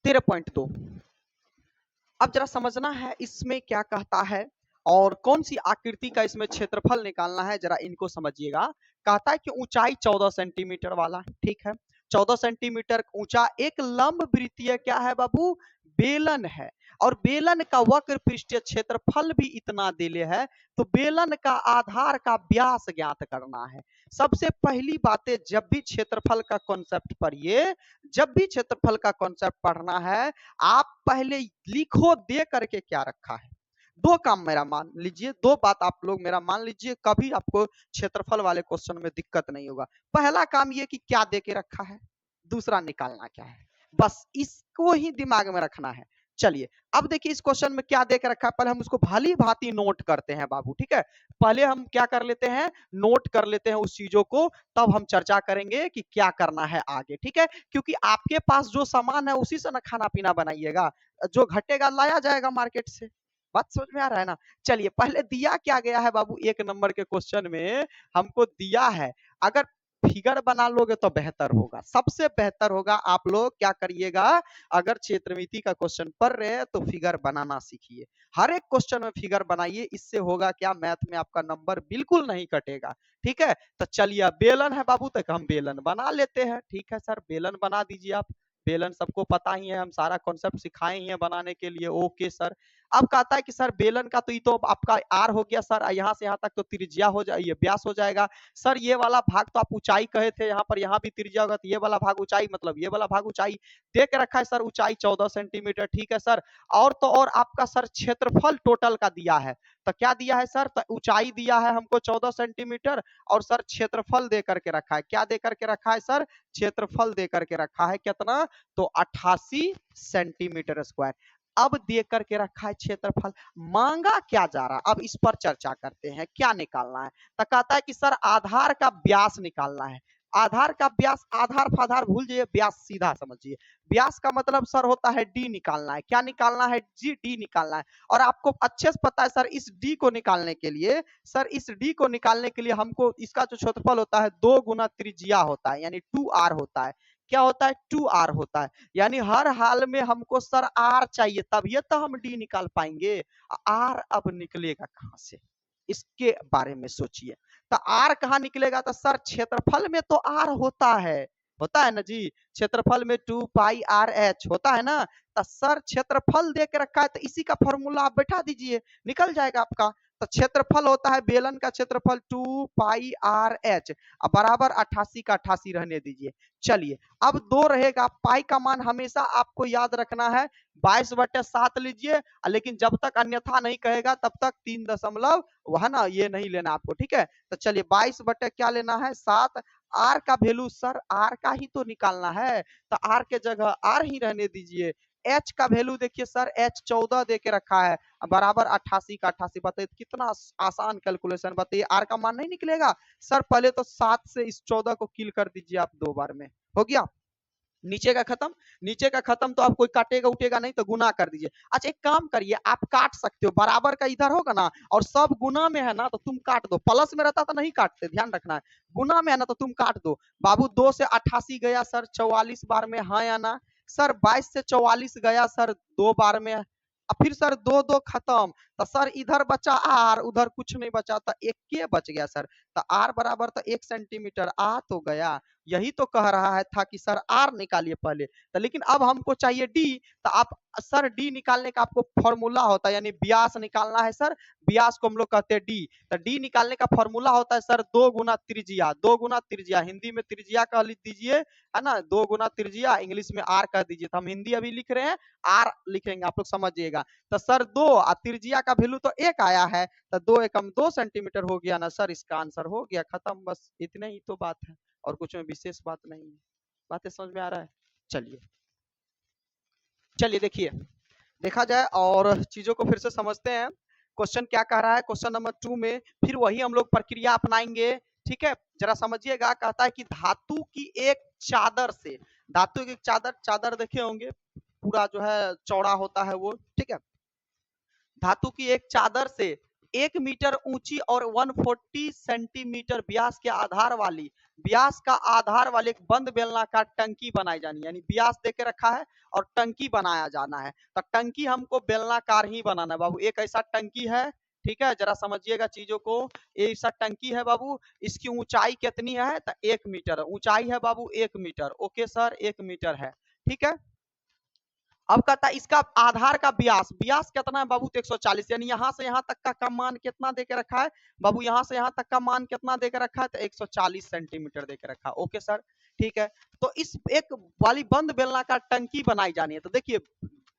13.2। अब जरा समझना है इसमें क्या कहता है और कौन सी आकृति का इसमें क्षेत्रफल निकालना है, जरा इनको समझिएगा। कहता है कि ऊंचाई 14 सेंटीमीटर वाला, ठीक है, 14 सेंटीमीटर ऊंचा एक लंब वृत्तीय क्या है बाबू, बेलन है, और बेलन का वक्र पृष्ठीय क्षेत्रफल भी इतना दिले है, तो बेलन का आधार का व्यास ज्ञात करना है। सबसे पहली बातें, जब भी क्षेत्रफल का कॉन्सेप्ट पढ़िए, जब भी क्षेत्रफल का कॉन्सेप्ट पढ़ना है, आप पहले लिखो दे करके क्या रखा है। दो काम मेरा मान लीजिए, दो बात आप लोग मेरा मान लीजिए, कभी आपको क्षेत्रफल वाले क्वेश्चन में दिक्कत नहीं होगा। पहला काम ये कि क्या दे के रखा है, दूसरा निकालना क्या है, बस इसको ही दिमाग में रखना है। चलिए अब देखिए इस क्वेश्चन में क्या दे के रखा है, पहले हम उसको भली भांति नोट करते हैं बाबू, ठीक है। पहले हम क्या कर लेते हैं, नोट कर लेते हैं उस चीजों को, तब हम चर्चा करेंगे कि क्या करना है आगे, ठीक है। क्योंकि आपके पास जो सामान है उसी से ना खाना पीना बनाइएगा, जो घटेगा लाया जाएगा मार्केट से। बात समझ में आ रहा है ना। चलिए पहले दिया क्या गया है बाबू, एक नंबर के क्वेश्चन में हमको दिया है, अगर फिगर बना लोगे तो बेहतर होगा, सबसे बेहतर होगा। आप लोग क्या करिएगा, अगर क्षेत्रमिति का क्वेश्चन पढ़ रहे हैं तो फिगर बनाना सीखिए, हर एक क्वेश्चन में फिगर बनाइए, इससे होगा क्या, मैथ में आपका नंबर बिल्कुल नहीं कटेगा, ठीक है। तो चलिए बेलन है बाबू, तक हम बेलन बना लेते हैं, ठीक है सर, बेलन बना दीजिए आप। बेलन सबको पता ही है, हम सारा कॉन्सेप्ट सिखाए ही है बनाने के लिए, ओके सर। अब कहता है कि सर बेलन का तो ये तो आपका आर हो गया सर, यहाँ से यहाँ तक तो त्रिज्या हो जाए, ये व्यास हो जाएगा सर। ये वाला भाग तो आप ऊंचाई कहे थे, यहाँ पर यहाँ भी त्रिज्या होगा, तो ये वाला भाग ऊंचाई, मतलब ये वाला भाग ऊंचाई दे के रखा है सर, ऊंचाई 14 सेंटीमीटर, ठीक है सर। और तो और आपका सर क्षेत्रफल टोटल का दिया है, तो क्या दिया है सर, तो ऊंचाई दिया है हमको 14 सेंटीमीटर, और सर क्षेत्रफल दे करके रखा है, क्या दे करके रखा है सर, क्षेत्रफल दे करके रखा है कितना, तो 88 सेंटीमीटर स्क्वायर। अब दे करके रखा है क्षेत्रफल, मांगा क्या जा रहा, अब इस पर चर्चा करते हैं, क्या निकालना है। तो कहता है कि सर आधार का व्यास निकालना है। आधार का व्यास, आधार फाधार भूल जाइए, व्यास सीधा समझिए। व्यास का मतलब सर होता है डी निकालना है, क्या निकालना है जी, डी निकालना है। और आपको अच्छे से पता है सर, इस डी को निकालने के लिए, सर इस डी को निकालने के लिए हमको इसका जो क्षेत्रफल होता है 2 गुना त्रिज्या होता है, यानी 2r होता है। क्या होता है, 2r होता है, यानी हर हाल में हमको सर r चाहिए, तभी तो हम d निकाल पाएंगे। r अब निकलेगा कहां से, इसके बारे में सोचिए। तो r कहां निकलेगा, तो सर क्षेत्रफल में तो r होता है ना जी, क्षेत्रफल में 2 पाई आर एच होता है ना। तो सर क्षेत्रफल दे के रखा है, तो इसी का फॉर्मूला आप बैठा दीजिए, निकल जाएगा आपका। तो क्षेत्रफल होता है बेलन का क्षेत्रफल 2 पाई आर एच बराबर 88 का 88 रहने दीजिए। चलिए अब 2 रहेगा, पाई का मान हमेशा आपको याद रखना है 22/7 लीजिए, लेकिन जब तक अन्यथा नहीं कहेगा तब तक 3 दशमलव वह ना ये नहीं लेना आपको, ठीक है। तो चलिए 22 बटे क्या लेना है 7। आर का वैल्यू सर आर का ही तो निकालना है, तो आर के जगह आर ही रहने दीजिए। एच का वैल्यू देखिए सर, एच 14 दे के रखा है बराबर 88 का 88, बताइए कितना आसान कैलकुलेशन, बताइए आर का मान नहीं निकलेगा सर। पहले तो 7 से इस 14 को किल कर दीजिए आप 2 बार में, हो गया। नीचे का खत्म, नीचे का खत्म, तो आप कोई काटेगा उठेगा नहीं, तो गुना कर दीजिए। अच्छा एक काम करिए, आप काट सकते हो, बराबर का इधर होगा ना और सब गुना में है ना, तो तुम काट दो, प्लस में रहता तो नहीं काटते, ध्यान रखना है। गुना में है ना तो तुम काट दो बाबू। 2 से 88 गया सर 44 बार में, हाँ या ना सर। 22 से 44 गया सर 2 बार में, फिर सर 2 2 खत्म, तो सर इधर बचा आर, उधर कुछ नहीं बचा, तो एक के बच गया सर। तो आर बराबर तो 1 सेंटीमीटर आ तो गया। यही तो कह रहा है था कि सर आर निकालिए पहले, तो लेकिन अब हमको चाहिए डी। तो आप सर डी निकालने का आपको फॉर्मूला होता है, यानी व्यास निकालना है सर, व्यास को हम लोग कहते हैं डी। तो डी निकालने का फॉर्मूला होता है सर 2 गुना त्रिज्या, 2 गुना त्रिज्या, हिंदी में त्रिज्या कह दीजिए, है ना, 2 गुना त्रिज्या, इंग्लिश में आर कह दीजिए। तो हम हिंदी अभी लिख रहे हैं, आर लिखेंगे, आप लोग समझिएगा। तो सर 2 और त्रिज्या का वैल्यू तो 1 आया है, तो 2 एकम 2 सेंटीमीटर हो गया ना सर, इसका आंसर हो गया, खत्म, बस इतने ही तो बात है, और कुछ में विशेष बात नहीं है। बातें समझ में आ रहा है। चलिए चलिए देखिए, देखा जाए और चीजों को फिर से समझते हैं। क्वेश्चन क्या कह रहा है, क्वेश्चन नंबर 2 में फिर वही हम लोग प्रक्रिया अपनाएंगे, ठीक है। जरा समझिएगा, कहता है कि धातु की एक चादर से, धातु की चादर, चादर देखे होंगे पूरा जो है चौड़ा होता है वो, ठीक है। धातु की एक चादर से 1 मीटर ऊंची और 140 सेंटीमीटर व्यास के आधार वाली व्यास का आधार वाले एक बंद बेलनाकार टंकी बनाई जानी, यानी व्यास दे के रखा है और टंकी बनाया जाना है। तो टंकी हमको बेलनाकार ही बनाना है बाबू। एक ऐसा टंकी है, ठीक है, जरा समझिएगा चीजों को। ये ऐसा टंकी है बाबू, इसकी ऊंचाई कितनी है? तो 1 मीटर ऊंचाई है बाबू, 1 मीटर। ओके सर, 1 मीटर है, ठीक है। अब कहता है इसका आधार का व्यास, व्यास कितना है बाबू? तो 140, यानी यहाँ से यहाँ तक का मान कितना दे के रखा है बाबू? यहाँ से यहाँ तक का मान कितना दे के रखा है? तो 140 सेंटीमीटर दे के रखा है। ओके सर, ठीक है। तो इस एक वाली बंद बेलनाकार टंकी बनाई जानी है। तो देखिए,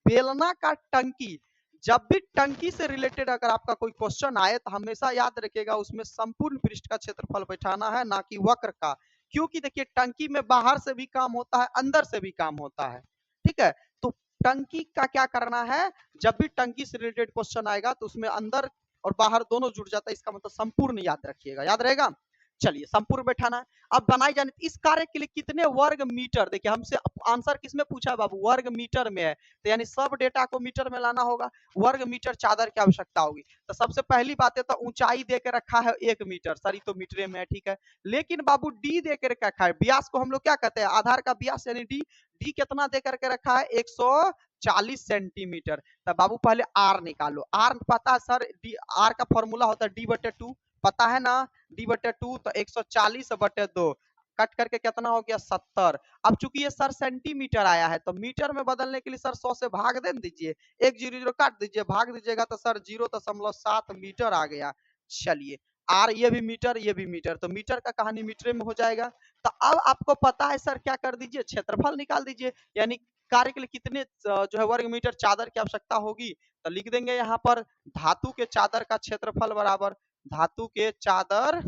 बेलनाकार टंकी, जब भी टंकी से रिलेटेड अगर आपका कोई क्वेश्चन आए तो हमेशा याद रखिएगा उसमें संपूर्ण पृष्ठ का क्षेत्रफल बैठाना है, ना कि वक्र का। क्योंकि देखिए, टंकी में बाहर से भी काम होता है, अंदर से भी काम होता है, ठीक है। तो टंकी का क्या करना है, जब भी टंकी से रिलेटेड क्वेश्चन आएगा तो उसमें अंदर और बाहर दोनों जुड़ जाता है, इसका मतलब संपूर्ण याद रखिएगा, याद रहेगा। चलिए, संपूर्ण बैठाना है। अब बनाई जानी, इस कार्य के लिए कितने वर्ग मीटर, देखिए हमसे आंसर किसमें पूछा है बाबू? वर्ग मीटर में है। तो यानी सब डेटा को मीटर में लाना होगा। वर्ग मीटर चादर की आवश्यकता होगी। तो सबसे पहली बात है, तो ऊंचाई दे के रखा है 1 मीटर, सर ये तो मीटरे में है, ठीक है। लेकिन बाबू डी दे के रखा है, व्यास को हम लोग क्या कहते हैं? आधार का व्यास यानी डी। डी कितना दे करके रखा है? 140 सेंटीमीटर। तब बाबू पहले आर निकालो। आर पता है सर? डी, आर का फॉर्मूला होता है D/2, पता है ना? D/2। तो 140/2 कट करके कितना हो गया? 70। अब चूंकि ये सर सेंटीमीटर आया है तो मीटर में बदलने के लिए सर 100 से भाग दे दीजिए, 1 0 0 काट दीजिए, भाग दीजिएगा तो सर 0.7 मीटर आ गया। चलिए, आर ये भी मीटर, ये भी मीटर, तो मीटर का कहानी मीटर में हो जाएगा। तो अब आपको पता है सर, क्या कर दीजिए? क्षेत्रफल निकाल दीजिए। यानी कार्य के लिए कितने जो है वर्ग मीटर चादर की आवश्यकता होगी? तो लिख देंगे यहाँ पर, धातु के चादर का क्षेत्रफल बराबर धातु के चादर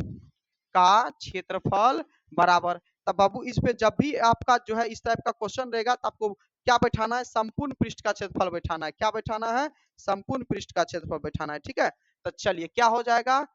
का क्षेत्रफल बराबर। तब बाबू इस पे जब भी आपका जो है इस टाइप का क्वेश्चन रहेगा तो आपको क्या बैठाना है? संपूर्ण पृष्ठ का क्षेत्रफल बैठाना है। क्या बैठाना है? संपूर्ण पृष्ठ का क्षेत्रफल बैठाना है, ठीक है। तो चलिए, क्या हो जाएगा?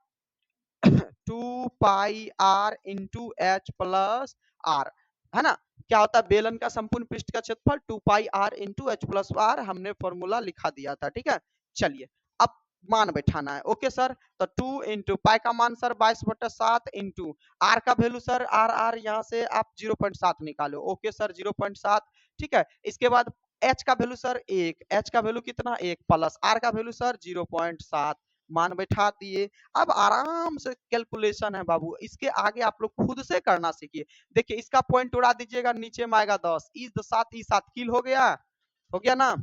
2πr into h plus are, है ना। क्या होता है? बेलन का संपूर्ण पृष्ठ का क्षेत्रफल 2πr into h plus r, हमने फॉर्मूला लिखा दिया था, ठीक है। चलिए, अब मान बैठाना है। ओके सर, तो 2 इंटू पाई का मान सर 22/7 इंटू आर का वैल्यू सर, आर आर यहाँ से आप 0.7 निकालो। ओके सर, 0.7, ठीक है। इसके बाद एच का वैल्यू सर 1, एच का वैल्यू कितना? 1 प्लस आर का वैल्यू सर 0.7, मान बैठा दिए। अब आराम से कैलकुलेशन है बाबू, इसके आगे आप लोग खुद से करना सीखिए। देखिए, इसका पॉइंट उड़ा दीजिएगा, नीचे में आएगा 10, ई 7 किल हो गया ना।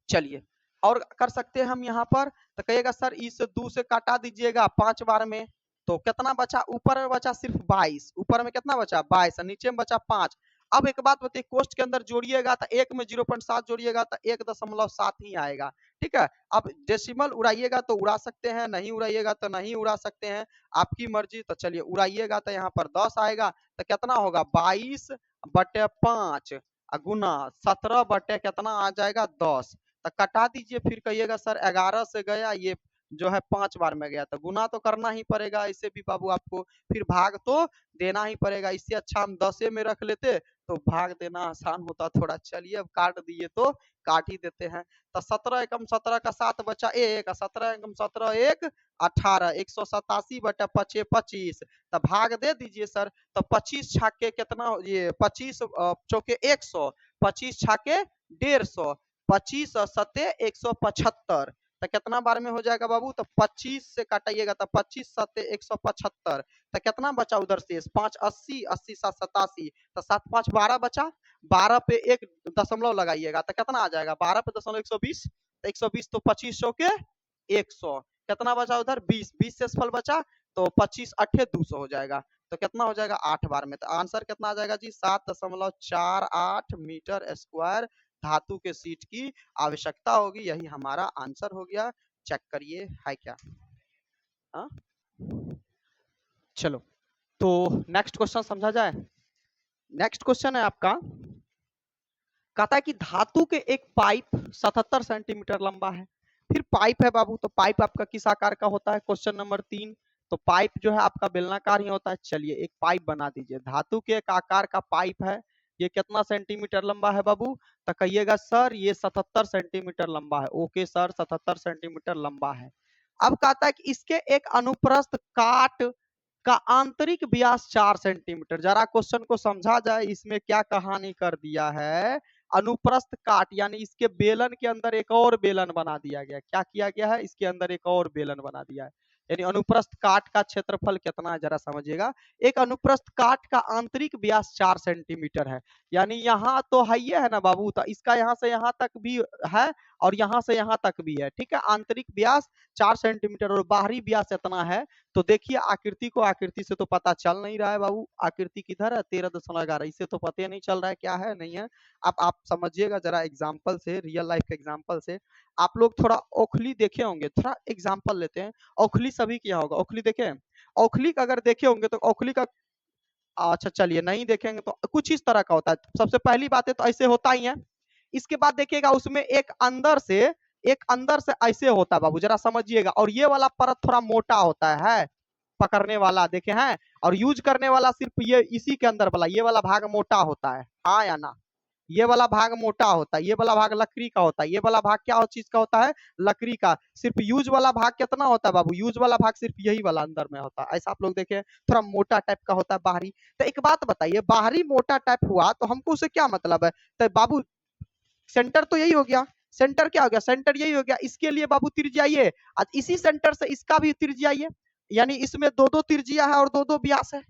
चलिए, और कर सकते हैं हम यहाँ पर। तो कहिएगा सर इस 2 से काटा दीजिएगा 5 बार में, तो कितना बचा? ऊपर में बचा सिर्फ 22, ऊपर में कितना बचा? 22, नीचे में बचा 5। अब एक बात बताइए, कोष्ट के अंदर जोड़िएगा तो 1 में 0.7 जोड़िएगा तो 1.7 ही आएगा, ठीक है। अब डेसिमल उड़ाइएगा तो उड़ा सकते हैं, नहीं उड़ाइएगा तो नहीं उड़ा सकते हैं, आपकी मर्जी। तो चलिए, उड़ाइएगा तो यहाँ पर 10 आएगा, तो कितना होगा? 22/5 गुना 17 बटे कितना आ जाएगा? 10। तो कटा दीजिए, फिर कहिएगा सर 11 से गया, ये जो है 5 बार में गया, तो गुना तो करना ही पड़ेगा, इससे भी बाबू आपको फिर भाग तो देना ही पड़ेगा। इससे अच्छा हम 10 में रख लेते तो भाग देना आसान होता थोड़ा। चलिए, अब काट दिए तो काट ही देते हैं। तो 17 एकम 17 का 7 बचा 1, 17 एकम 17 1 18, 187/5 25। तो भाग दे दीजिए सर। तो 25 छाके कितना? ये 25 चौके 100, 25 छाके 150, 25 और 7 175। तो कितना बार में हो जाएगा बाबू? तो 25 से काटिएगा तो 25 7 175। तो कितना बचा उधर से? 5 80, 80 7 87, तो 7 5 12 बचा। 12 पे एक दशमलव लगाइएगा तो कितना आ जाएगा? 12 पे दशमलव 120, तो 120 तो 25 के 100, कितना बचा उधर? 20, 20 से फल बचा तो 25 8 200 हो जाएगा। तो कितना हो जाएगा? 8 बार में। तो आंसर कितना आ जाएगा जी? 7.48 मीटर स्क्वायर धातु के सीट की आवश्यकता होगी। यही हमारा आंसर हो गया। चेक करिए है क्या। हा? चलो, तो नेक्स्ट क्वेश्चन समझा जाए। नेक्स्ट क्वेश्चन है आपका, कहता है कि धातु के एक पाइप 77 सेंटीमीटर लंबा है। फिर पाइप है बाबू, तो पाइप आपका किस आकार का होता है? Question number 3। तो पाइप जो है आपका बेलनाकार ही होता है। चलिए, एक पाइप बना दीजिए। धातु के एक आकार का पाइप है, ये कितना सेंटीमीटर लंबा है बाबू? तो कहिएगा सर ये 77 सेंटीमीटर लंबा है। ओके सर, 77 सेंटीमीटर लंबा है। अब कहता है कि इसके एक अनुप्रस्थ काट का आंतरिक व्यास 4 सेंटीमीटर। जरा क्वेश्चन को समझा जाए, इसमें क्या कहानी कर दिया है, अनुप्रस्थ काट यानी इसके बेलन के अंदर एक और बेलन बना दिया गया। क्या किया गया है, इसके अंदर एक और बेलन बना दिया है। यानी अनुप्रस्थ काट का क्षेत्रफल कितना है जरा समझिएगा। एक अनुप्रस्थ काट का आंतरिक व्यास 4 सेंटीमीटर है। यानी यहाँ तो है ये है ना बाबू, तो इसका यहाँ से यहाँ तक भी है और यहाँ से यहाँ तक भी है। ठीक है, आंतरिक व्यास 4 सेंटीमीटर और बाहरी व्यास इतना है। तो देखिए आकृति को, आकृति से तो पता चल नहीं रहा है बाबू, आकृति किधर है 13.11, इससे तो पता नहीं चल रहा है क्या है नहीं है। अब आप समझिएगा जरा एग्जाम्पल से, रियल लाइफ के एग्जाम्पल से। आप लोग थोड़ा ओखली देखे होंगे, थोड़ा एग्जाम्पल लेते हैं। ओखली सभी किया होगा, ओखली देखे, ओखली का अगर देखे होंगे तो ओखली का, अच्छा चलिए नहीं देखेंगे तो कुछ इस तरह का होता है। सबसे पहली बात है तो ऐसे होता ही है। इसके बाद देखिएगा उसमें एक अंदर से ऐसे होता है बाबू, जरा समझिएगा। और ये वाला परत थोड़ा मोटा होता है, पकड़ने वाला देखे हैं, और यूज करने वाला सिर्फ ये इसी के अंदर वाला, ये वाला भाग मोटा होता है, हाँ या ना। ये वाला भाग मोटा होता है, ये वाला भाग लकड़ी का होता है, ये वाला भाग क्या चीज का होता है, लकड़ी का। सिर्फ यूज वाला भाग कितना होता है बाबू, यूज वाला भाग सिर्फ यही वाला अंदर में होता है। ऐसा आप लोग देखें, थोड़ा मोटा टाइप का होता है बाहरी। तो एक बात बताइए, बाहरी मोटा टाइप हुआ तो हमको उससे क्या मतलब है। तो बाबू सेंटर तो यही हो गया, सेंटर क्या हो गया, सेंटर यही हो गया। इसके लिए बाबू त्रिज्या ये, इसी सेंटर से इसका भी त्रिज्या ये, यानी इसमें दो दो त्रिज्या है और दो दो व्यास है।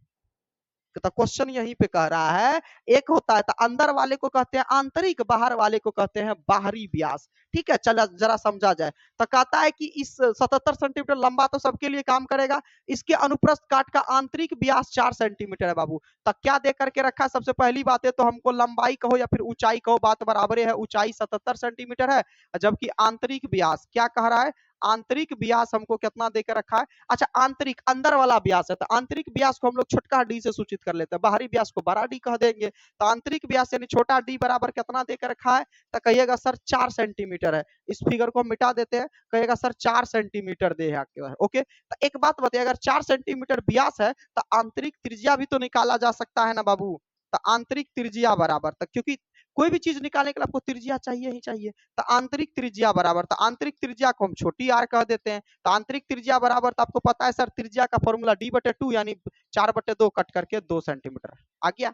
तो क्वेश्चन यहीं पे कह रहा है, एक होता है तो अंदर वाले को कहते हैं आंतरिक, बाहर वाले को कहते हैं बाहरी व्यास। ठीक है, चला जरा समझा जाए। तो कहता है कि इस 77 सेंटीमीटर लंबा तो सबके लिए काम करेगा। इसके अनुप्रस्थ काट का आंतरिक व्यास 4 सेंटीमीटर है बाबू। तो क्या दे करके रखा है, सबसे पहली बात है तो हमको लंबाई कहो या फिर ऊंचाई कहो, बात बराबर है। ऊंचाई 77 सेंटीमीटर है, जबकि आंतरिक व्यास क्या कह रहा है, आंतरिक व्यास हमको कितना देकर रखा है। अच्छा, आंतरिक अंदर वाला व्यास है, तो आंतरिक व्यास को हम लोग छोटका डी से सूचित कर लेते हैं, बाहरी व्यास को बड़ा डी कह देंगे। तो आंतरिक व्यास यानी छोटा डी बराबर कितना देकर रखा है, तो कहिएगा सर 4 सेंटीमीटर है। इस फिगर को मिटा देते हैं, कहिएगा सर 4 सेंटीमीटर दे है। ओके, तो एक बात बताइए, अगर 4 सेंटीमीटर व्यास है तो आंतरिक त्रिज्या भी तो निकाला जा सकता है ना बाबू। तो आंतरिक त्रिज्या बराबर, तक क्योंकि कोई भी चीज निकालने के लिए आपको त्रिज्या चाहिए ही चाहिए। तो आंतरिक त्रिज्या बराबर, तो आंतरिक त्रिज्या को हम छोटी आर कह देते हैं। तो आंतरिक त्रिज्या बराबर, तो आपको पता है सर त्रिज्या का फॉर्मूला d/2 यानी 4/2 कट करके 2 सेंटीमीटर आ गया।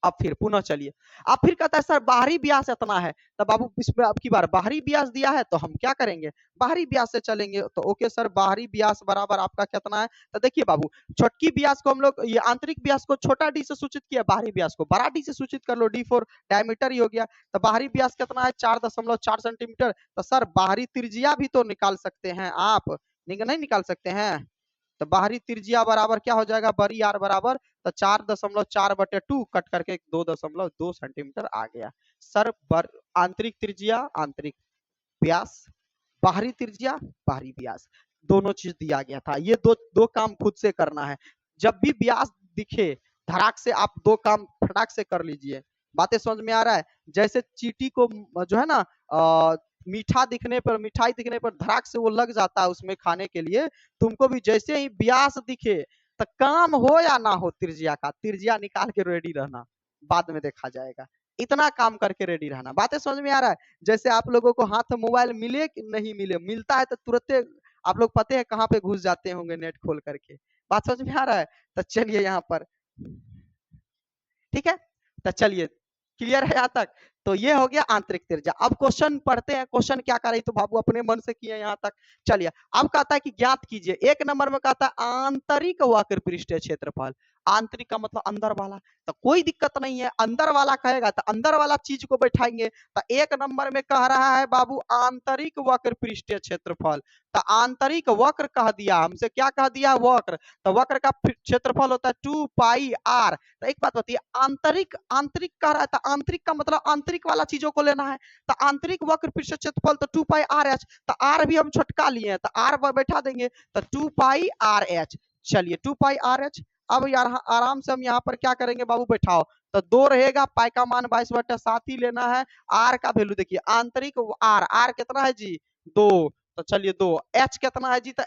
अब फिर पुनः चलिए, अब फिर कहता है सर बाहरी व्यास इतना है। तो बाबू इसमें अब की बार बाहरी व्यास दिया है तो हम क्या करेंगे, बाहरी व्यास से चलेंगे। तो ओके सर, बाहरी व्यास बराबर आपका कितना है। तो देखिए बाबू, छोटकी व्यास को हम लोग, ये आंतरिक व्यास को छोटा डी से सूचित किया, बाहरी व्यास को बड़ा डी से सूचित कर लो, d4 डायमीटर ही हो गया। तो बाहरी व्यास कितना है, 4.4 सेंटीमीटर। तो सर बाहरी त्रिज्या भी तो निकाल सकते हैं आप, नहीं निकाल सकते हैं। तो बाहरी त्रिज्या बराबर क्या हो जाएगा, बड़ी आर बराबर, तो 4.4/2 कट करके 2.2 सेंटीमीटर आ गया। सर आंतरिक त्रिज्या आंतरिक व्यास, बाहरी त्रिज्या बाहरी व्यास, दोनों चीज दिया गया था। ये दो दो काम खुद से करना है। जब भी व्यास दिखे धड़ाक से आप दो काम फटाक से कर लीजिए। बातें समझ में आ रहा है। जैसे चींटी को जो है ना मीठा दिखने पर, मिठाई दिखने पर धड़ाक से वो लग जाता है उसमें खाने के लिए, तुमको भी जैसे ही व्यास दिखे तो काम हो या ना हो त्रिज्या का, त्रिज्या निकाल के रेडी रहना, बाद में देखा जाएगा। इतना काम करके रेडी रहना। बातें समझ में आ रहा है। जैसे आप लोगों को हाथ में मोबाइल मिले कि नहीं मिले, मिलता है तो तुरंत आप लोग पते हैं कहाँ पे घुस जाते होंगे नेट खोल करके। बात समझ में आ रहा है। तो चलिए यहाँ पर, ठीक है, तो चलिए क्लियर है यहाँ तक। तो ये हो गया आंतरिक त्रिज्या। अब क्वेश्चन पढ़ते हैं, क्वेश्चन क्या कर रही, तो बाबू अपने मन से किए यहाँ तक। चलिए अब कहता है कि ज्ञात कीजिए, एक नंबर में कहता है आंतरिक वक्र पृष्ठीय क्षेत्रफल। आंतरिक का मतलब अंदर वाला, तो कोई दिक्कत नहीं है, अंदर वाला कहेगा तो अंदर वाला चीज को बैठाएंगे। तो एक नंबर में कह रहा है बाबू आंतरिक वक्र पृष्ठीय क्षेत्रफल। तो आंतरिक वक्र कह दिया हमसे, क्या कह दिया, वक्र। तो वक्र का क्षेत्रफल होता है 2πr। तो एक बात बताइए, आंतरिक आंतरिक कह रहा है, तो आंतरिक का मतलब आंतरिक वाला चीजों को लेना है। तो आंतरिक वक्र पृष्ठ क्षेत्रफल तो 2πrh। तो r भी हम छटका लिए हैं, तो r पर बैठा देंगे, तो 2πrh। चलिए 2πrh। अब यार आराम से हम यहाँ पर क्या करेंगे बाबू, बैठाओ। तो 2 रहेगा, पाई का मान 22/7 ही लेना है। r का वैल्यू देखिए, आंतरिक r कितना है जी, 2। तो चलिए 2, h कितना है जी, तो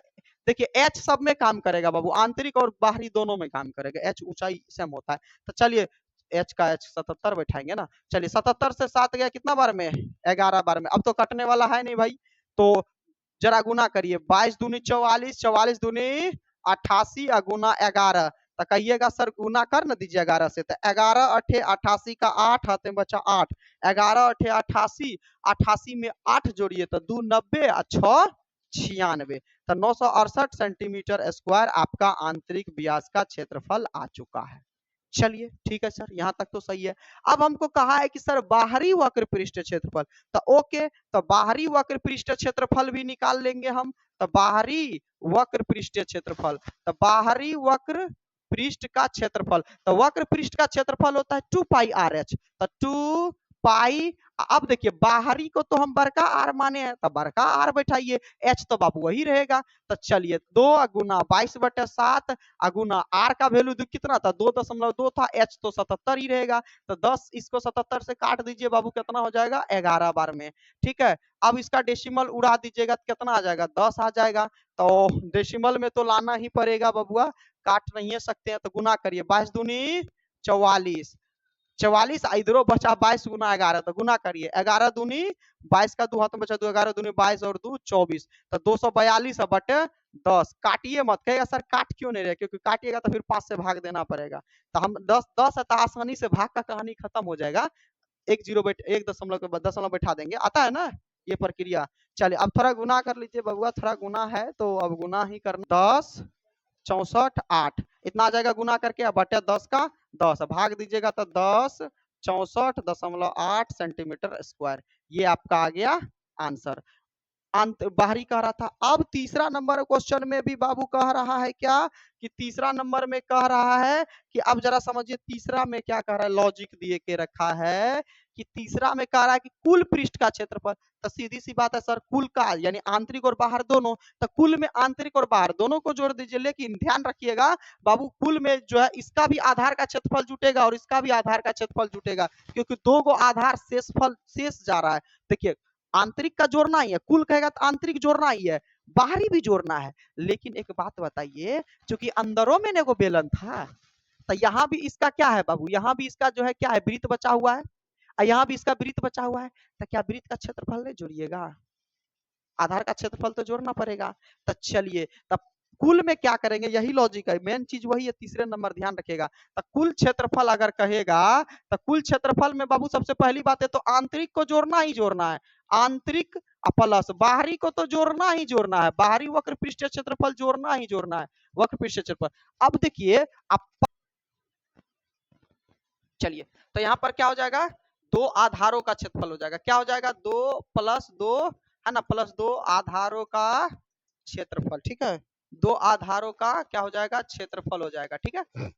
देखिए h सब में काम करेगा बाबू, आंतरिक और बाहरी दोनों में काम करेगा, h ऊंचाई सेम होता है। तो चलिए h का h 77 बैठाएंगे ना। चलिए 77 से 7 गया कितना बार में, 11 बार में। अब तो कटने वाला है नहीं भाई, तो जरा गुना करिए, 22 दूनी 44, 44 दूनी 88 गुना 11, तो कहिएगा सर गुना कर न दीजिए 11 से, तो 11 अठे 88 का 8 हाथ में बचा 8, 11 अठे 88, 88 में 8 जोड़िए तो 2 90 और 6 96, तो 968 सेंटीमीटर स्क्वायर आपका आंतरिक व्यास का क्षेत्रफल आ चुका है। चलिए ठीक है सर, यहाँ तक तो सही है। अब हमको कहा है कि सर बाहरी वक्र पृष्ठ क्षेत्रफल, तो ओके, तो बाहरी वक्र पृष्ठ क्षेत्रफल भी निकाल लेंगे हम। तो बाहरी वक्र पृष्ठ क्षेत्रफल, तो बाहरी वक्र पृष्ठ का क्षेत्रफल, तो वक्र पृष्ठ का क्षेत्रफल होता है 2 पाई आर एच, तो 2 पाई, अब देखिए बाहरी को तो हम बड़का आर माने हैं, तो बड़का आर बैठाइए, एच तो बाबू वही रहेगा। तो चलिए 2 गुना 22/7 गुना आर का वैल्यू कितना था 2.2 था, एच तो 77 ही रहेगा, तो 10 इसको 77 से काट दीजिए बाबू, कितना हो जाएगा 11 बार में। ठीक है, अब इसका डेसिमल उड़ा दीजिएगा तो कितना आ जाएगा 10 आ जाएगा, तो डेसिमल में तो लाना ही पड़ेगा बबुआ, काट नहीं सकते हैं, तो गुना करिए 22 दूनी 44, 44 इधरो बचा 22 गुना 11, तो गुना करिए 11 दूनी 22 का 2 हाथ में बचा 2, 11 दूनी 22 और 2 24, तो 242 बटे 10, काटिए मत, कहेगा सर काट क्यों नहीं रहे, क्योंकि काटिएगा तो फिर 5 से भाग देना पड़ेगा, तो हम 10 है तो आसानी से भाग का कहानी खत्म हो जाएगा, एक जीरो एक दशमलव के बाद दशमलव बैठा देंगे, आता है ना ये प्रक्रिया। चलिए अब थोड़ा गुना कर लीजिए बबुआ, थोड़ा गुना है तो अब गुना ही करना, 10 64 8 इतना आ जाएगा गुना करके, अब बटे 10 का 10 भाग दीजिएगा तो 10 64.8 सेंटीमीटर स्क्वायर, ये आपका आ गया आंसर। अंत बाहरी कह रहा था। अब तीसरा नंबर क्वेश्चन में भी बाबू कह रहा है क्या कि तीसरा नंबर में कह रहा है कि अब जरा समझिए तीसरा में क्या कह रहा है, लॉजिक दिए के रखा है कि तीसरा में कह रहा है कि कुल पृष्ठ का क्षेत्रफल, तो सीधी सी बात है सर, कुल का यानी आंतरिक और बाहर दोनों, तो कुल में आंतरिक और बाहर दोनों को जोड़ दीजिए, लेकिन ध्यान रखिएगा बाबू कुल में जो है इसका भी आधार का क्षेत्रफल जुटेगा और इसका भी आधार का क्षेत्रफल जुटेगा, क्योंकि दो गो आधार शेष जा रहा है। देखिए आंतरिक का जोड़ना ही है, कुल कहेगा तो आंतरिक जोड़ना ही है, बाहरी भी जोड़ना है, लेकिन एक बात बताइए, चूंकि अंदरों में एगो बेलन था, तो यहाँ भी इसका क्या है बाबू, यहाँ भी इसका जो है क्या है वृत्त बचा हुआ है, और यहाँ भी इसका वृत्त बचा हुआ है, तो क्या वृत्त का क्षेत्रफल नहीं जोड़िएगा, आधार का क्षेत्रफल तो जोड़ना पड़ेगा। तो चलिए तब कुल में क्या करेंगे, यही लॉजिक है, मेन चीज वही है, तीसरे नंबर ध्यान रखिएगा। तो कुल क्षेत्रफल अगर कहेगा, तो कुल क्षेत्रफल में बाबू सबसे पहली बात है तो आंतरिक को जोड़ना ही जोड़ना है, आंतरिक प्लस बाहरी को तो जोड़ना ही जोड़ना है, बाहरी वक्र पृष्ठ क्षेत्रफल जोड़ना ही जोड़ना है, वक्र पृष्ठ क्षेत्रफल। अब देखिए आप, चलिए तो यहाँ पर क्या हो जाएगा, दो आधारों का क्षेत्रफल हो जाएगा, क्या हो जाएगा 2 + 2 है ना, +2 आधारों का क्षेत्रफल, ठीक है, 2 आधारों का क्या हो जाएगा क्षेत्रफल हो जाएगा, ठीक है।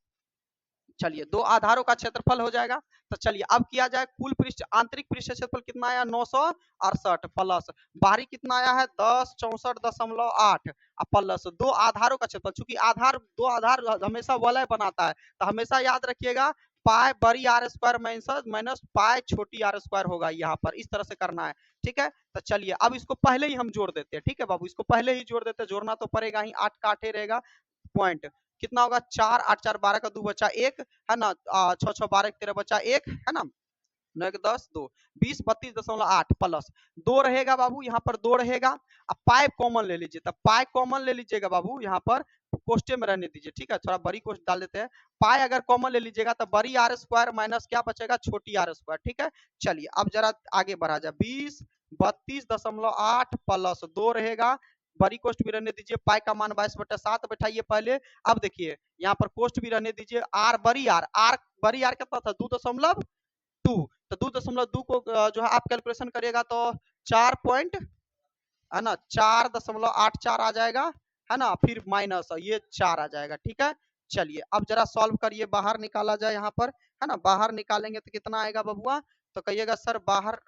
चलिए 2 आधारों का क्षेत्रफल हो जाएगा, तो चलिए अब किया जाए कुल पृष्ठ आंतरिक पृष्ठ क्षेत्रफल कितना आया 968 प्लस बाहरी कितना आया है 10 64.8 प्लस 2 आधारों का क्षेत्रफल, चूंकि आधार 2 आधार हमेशा वलय बनाता है, तो हमेशा याद रखिएगा पाई बड़ी आर स्क्वायर माइनस पाई छोटी आर स्क्वायर होगा, यहाँ पर इस तरह से करना है, ठीक है। तो चलिए अब इसको पहले ही हम जोड़ देते हैं, ठीक है बाबू, इसको पहले ही जोड़ देते हैं, जोड़ना तो पड़ेगा ही, 8 का 8 रहेगा, पॉइंट कितना होगा 4 8 4 12 का 2 बचा 1 है ना, 6 6 12 13 बचा 1 है ना, 9 1 10 2 20 32.8 प्लस 2 रहेगा बाबू, यहाँ पर 2 रहेगा, अब पाई कॉमन ले लीजिए, तब पाई कॉमन ले लीजिएगा बाबू, यहाँ पर कोष्टे में रहने दीजिए, ठीक है, थोड़ा बड़ी कोष्ट डाल देते हैं, पाई अगर कॉमन ले लीजिएगा तो बड़ी आर स्क्वायर माइनस क्या बचेगा छोटी आर स्क्वायर, ठीक है। चलिए अब जरा आगे बढ़ा जाए, 20 32.8 प्लस 2 रहेगा, बड़ी कोष्ट भी रहने दीजिए, पाई का मान 22/7 बैठाइए पहले। अब देखिए यहाँ पर कोष्ट भी रहने दीजिए, आर बड़ी आर कितना था 2.2, तो 2.2 को जो है आप कैलकुलेशन करिएगा तो 4 पॉइंट है ना 4.84 आ जाएगा, है ना, फिर माइनस ये 4 आ जाएगा, ठीक है। चलिए अब जरा सॉल्व करिए, बाहर निकाला जाए, यहाँ पर है ना, बाहर निकालेंगे तो कितना आएगा बबुआ, तो कहिएगा सर बाहर,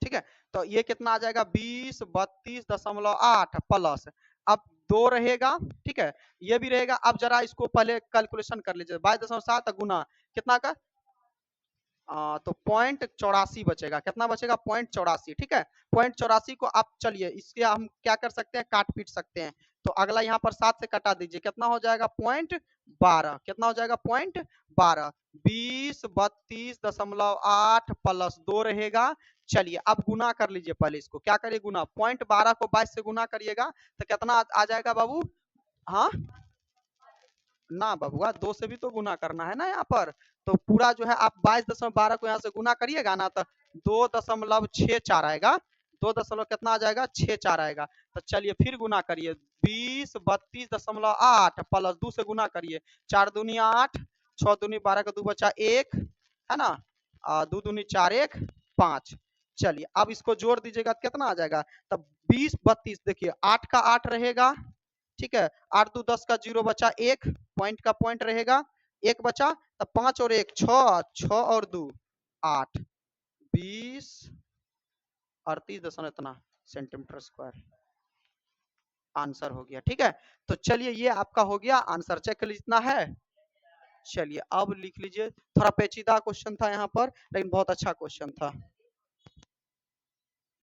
ठीक है, तो ये कितना आ जाएगा 20 32.8 प्लस, अब 2 रहेगा, ठीक है, ये भी रहेगा। अब जरा इसको पहले कैलकुलेशन कर लीजिए, 22.7 गुना कितना का, तो 0.84 बचेगा, कितना बचेगा 0.84, ठीक है, 0.84 को आप चलिए इसके हम क्या कर सकते हैं काट पीट सकते हैं, तो अगला यहाँ पर 7 से कटा दीजिए, कितना हो जाएगा 0.12, कितना हो जाएगा 0.12, 20 32.8 प्लस 2 रहेगा, चलिए अब गुना कर लीजिए, पहले इसको क्या करिए गुना, 0.12 को 22 से गुना करिएगा तो कितना आ जाएगा बाबू? हाँ ना बबुआ, 2 से भी तो गुना करना है ना यहाँ पर। तो पूरा जो है आप 22.12 को यहाँ से गुना करिएगा ना तो 2.64 आएगा। 2 दशमलव कितना आ जाएगा? 64 आएगा। तो चलिए फिर गुना करिए, 20 32.8 प्लस 2 से गुना करिए, 4 दूनी 8, 6 दूनी 12 का 2 बचा 1, है ना? 2 दूनी 4 1 5। चलिए अब इसको जोड़ दीजिएगा तो कितना आ जाएगा? तब 20 32 देखिए 8 का 8 रहेगा, ठीक है, 8 2 10 का 0 बचा 1, पॉइंट का पॉइंट रहेगा, 1 बचा, तब 5 और 1 6, 6 और 2 8, 20 38 दशमलव इतना सेंटीमीटर स्क्वायर आंसर हो गया। ठीक है, तो चलिए ये आपका हो गया आंसर। चेक कर लीजिए इतना है। चलिए अब लिख लीजिए, थोड़ा पेचीदा क्वेश्चन था यहाँ पर लेकिन बहुत अच्छा क्वेश्चन था।